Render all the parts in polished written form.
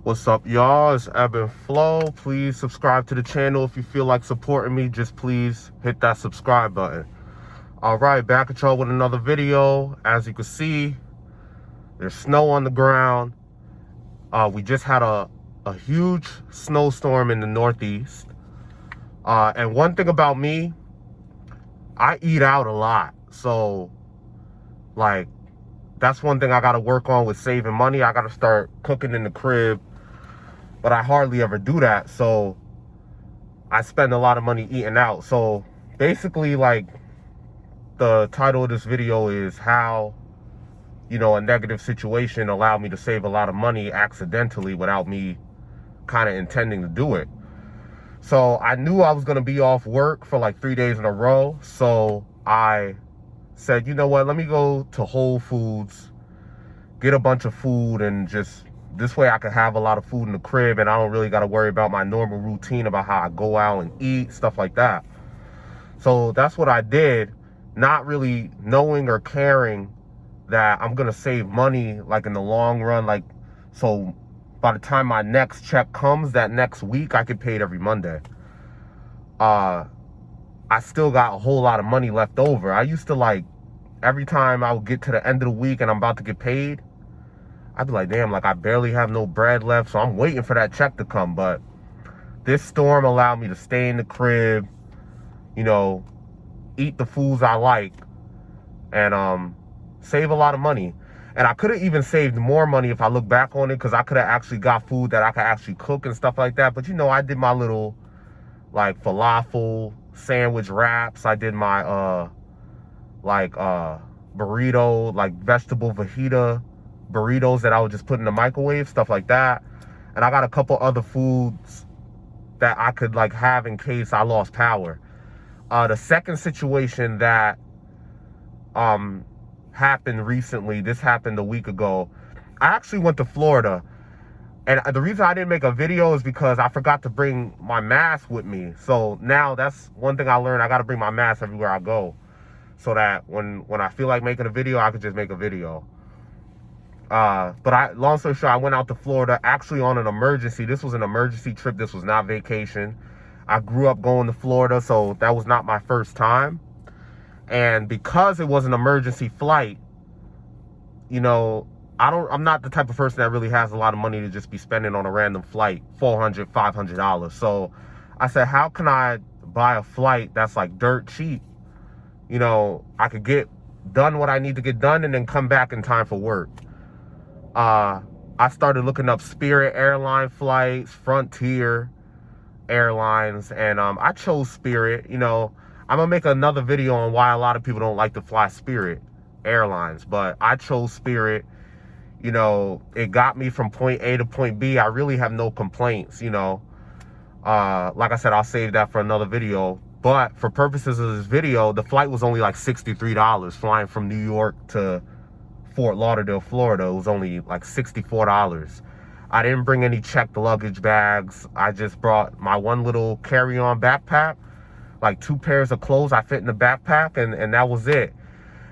What's up, y'all? It's Ebb and Flow. Please subscribe to the channel. If you feel like supporting me, just please hit that subscribe button. All right, back at y'all with another video. As you can see, there's snow on the ground. We just had a huge snowstorm in the Northeast. And one thing about me, I eat out a lot. So, like, that's one thing I got to work on with saving money. I got to start cooking in the crib. But I hardly ever do that, so I spend a lot of money eating out. So basically, like, the title of this video is how, a negative situation allowed me to save a lot of money accidentally without me kind of intending to do it. So I knew I was going to be off work for like 3 days in a row. So I said, you know what, let me go to Whole Foods, get a bunch of food, and just this way I could have a lot of food in the crib and I don't really got to worry about my normal routine about how I go out and eat, stuff like that. So that's what I did, not really knowing or caring that I'm going to save money, like, in the long run. Like, so by the time my next check comes that next week, I get paid every Monday. I still got a whole lot of money left over. I used to, like, every time I would get to the end of the week and I'm about to get paid, I'd be like, damn, like, I barely have no bread left, so I'm waiting for that check to come. But this storm allowed me to stay in the crib, eat the foods I like, and save a lot of money. And I could have even saved more money if I look back on it, because I could have actually got food that I could actually cook and stuff like that. But, I did my little, like, falafel sandwich wraps. I did my, burrito, like, vegetable fajita burritos that I would just put in the microwave, stuff like that. And I got a couple other foods that I could, like, have in case I lost power. The second situation that happened recently, this happened a week ago. I actually went to Florida, and the reason I didn't make a video is because I forgot to bring my mask with me. So now that's one thing I learned. I got to bring my mask everywhere I go, so that when I feel like making a video, I could just make a video. But long story short, I went out to Florida actually on an emergency. This was an emergency trip. This was not vacation. I grew up going to Florida, so that was not my first time. And because it was an emergency flight, I'm not the type of person that really has a lot of money to just be spending on a random flight, $400, $500. So I said, how can I buy a flight that's like dirt cheap? I could get done what I need to get done and then come back in time for work. I started looking up Spirit airline flights, Frontier Airlines, and I chose Spirit. I'm gonna make another video on why a lot of people don't like to fly Spirit Airlines, but I chose Spirit. It got me from point A to point B. I really have no complaints. Like I said, I'll save that for another video. But for purposes of this video, the flight was only like $63. Flying from New York to Fort Lauderdale, Florida, it was only like $64. I didn't bring any checked luggage bags. I just brought my one little carry-on backpack, like 2 pairs of clothes I fit in the backpack, and that was it.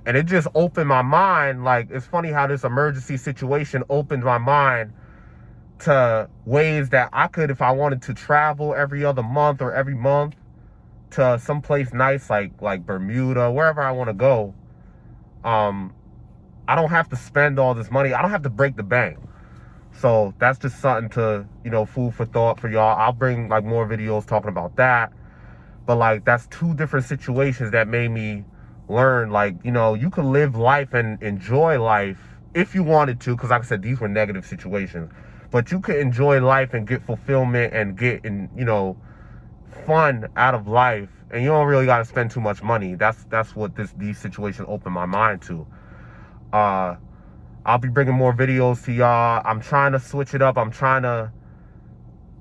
And it just opened my mind. Like, it's funny how this emergency situation opened my mind to ways that I could, if I wanted to travel every other month or every month to someplace nice like Bermuda, wherever I want to go, I don't have to spend all this money. I don't have to break the bank. So that's just something to, food for thought for y'all. I'll bring, like, more videos talking about that. But, like, that's 2 different situations that made me learn, like, you can live life and enjoy life if you wanted to. Because, like I said, these were negative situations. But you could enjoy life and get fulfillment and get, fun out of life. And you don't really got to spend too much money. That's what these situations opened my mind to. I'll be bringing more videos to y'all. I'm trying to switch it up. I'm trying to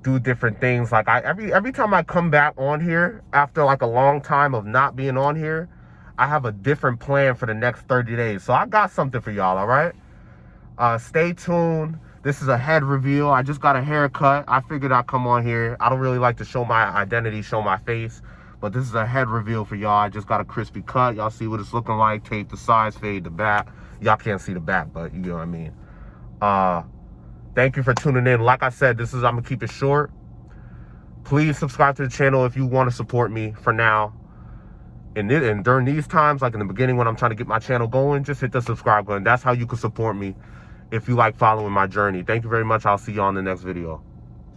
do different things. Like, every time I come back on here after like a long time of not being on here, I have a different plan for the next 30 days. So I got something for y'all, all right? Stay tuned. This is a head reveal. I just got a haircut. I figured I'd come on here. I don't really like to show my identity, show my face. But this is a head reveal for y'all. I just got a crispy cut. Y'all see what it's looking like. Tape the sides, fade the back. Y'all can't see the back, but you know what I mean. Thank you for tuning in. Like I said, I'm gonna keep it short. Please subscribe to the channel if you want to support me for now. And during these times, like in the beginning when I'm trying to get my channel going, just hit the subscribe button. That's how you can support me if you like following my journey. Thank you very much. I'll see you on the next video.